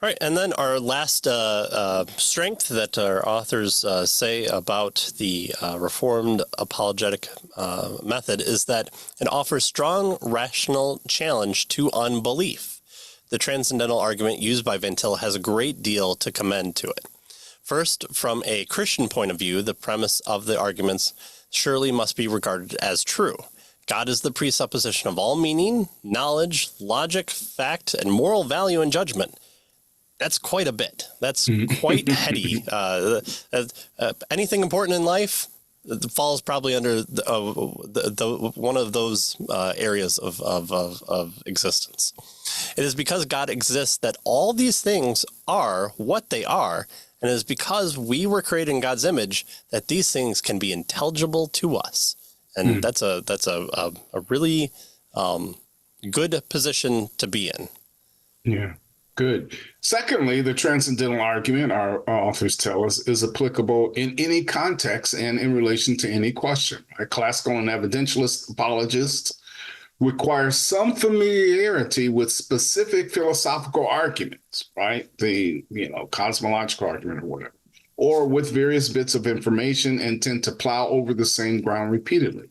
All right, and then our last strength that our authors say about the Reformed apologetic method is that it offers strong rational challenge to unbelief. The transcendental argument used by Van Til has a great deal to commend to it. First, from a Christian point of view, the premise of the arguments surely must be regarded as true. God is the presupposition of all meaning, knowledge, logic, fact, and moral value and judgment. That's quite a bit. That's quite heady. Anything important in life falls probably under the one of those areas of existence. It is because God exists that all these things are what they are, and it is because we were created in God's image that these things can be intelligible to us. And that's a really good position to be in. Yeah. Good. Secondly, the transcendental argument, our authors tell us, is applicable in any context and in relation to any question. Right? Classical and evidentialist apologists require some familiarity with specific philosophical arguments, right? The cosmological argument or whatever, or with various bits of information, and tend to plow over the same ground repeatedly.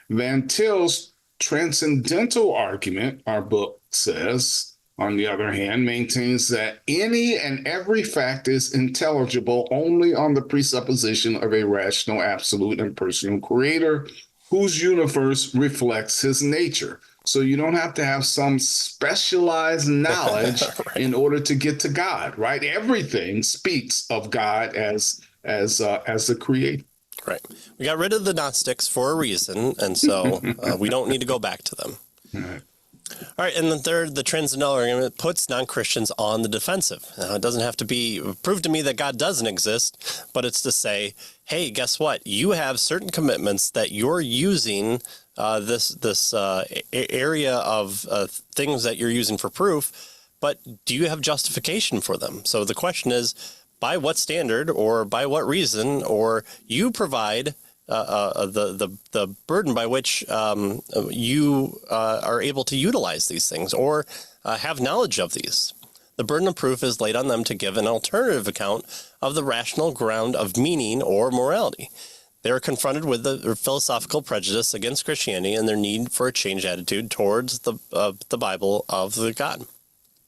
Van Til's transcendental argument, our book says, on the other hand, maintains that any and every fact is intelligible only on the presupposition of a rational, absolute, and personal creator whose universe reflects his nature. So you don't have to have some specialized knowledge Right. in order to get to God, right? Everything speaks of God as the creator. Right. We got rid of the Gnostics for a reason, and so we don't need to go back to them. Right. All right, and the third, the transcendental argument puts non-Christians on the defensive. Now, it doesn't have to be prove to me that God doesn't exist, but it's to say, hey, guess what? You have certain commitments that you're using this area of things that you're using for proof, but do you have justification for them? So the question is, by what standard or by what reason, or you provide the burden by which you are able to utilize these things or have knowledge of these. The burden of proof is laid on them to give an alternative account of the rational ground of meaning or morality. They are confronted with the philosophical prejudice against Christianity and their need for a changed attitude towards the Bible of the God.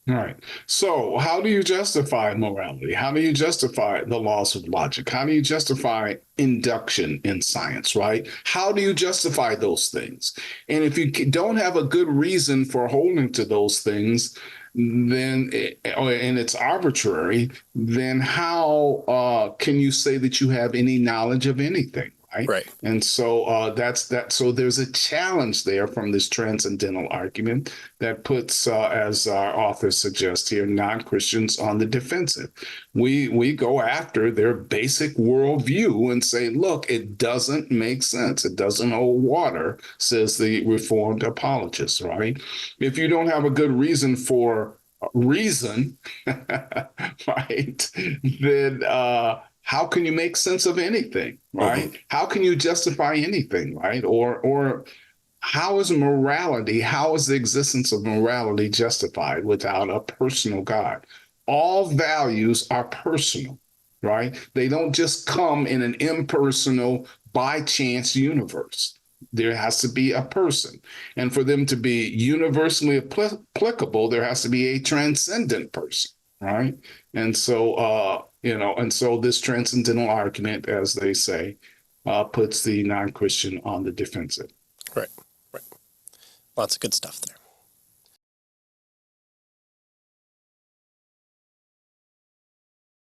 Right. So how do you justify morality? How do you justify the laws of logic? How do you justify induction in science, right? How do you justify those things? And if you don't have a good reason for holding to those things, then and it's arbitrary, then how can you say that you have any knowledge of anything? Right. And so that's that. So there's a challenge there from this transcendental argument that puts, as our authors suggest here, non-Christians on the defensive. We go after their basic worldview and say, look, it doesn't make sense. It doesn't hold water, says the Reformed apologist, right? If you don't have a good reason for reason, right, then how can you make sense of anything, right? How can you justify anything, right? Or how is morality, how is the existence of morality justified without a personal God? All values are personal, right? They don't just come in an impersonal, by chance universe. There has to be a person. And for them to be universally applicable, there has to be a transcendent person, right? And so, and so this transcendental argument, as they say, puts the non-Christian on the defensive. Right. Lots of good stuff there.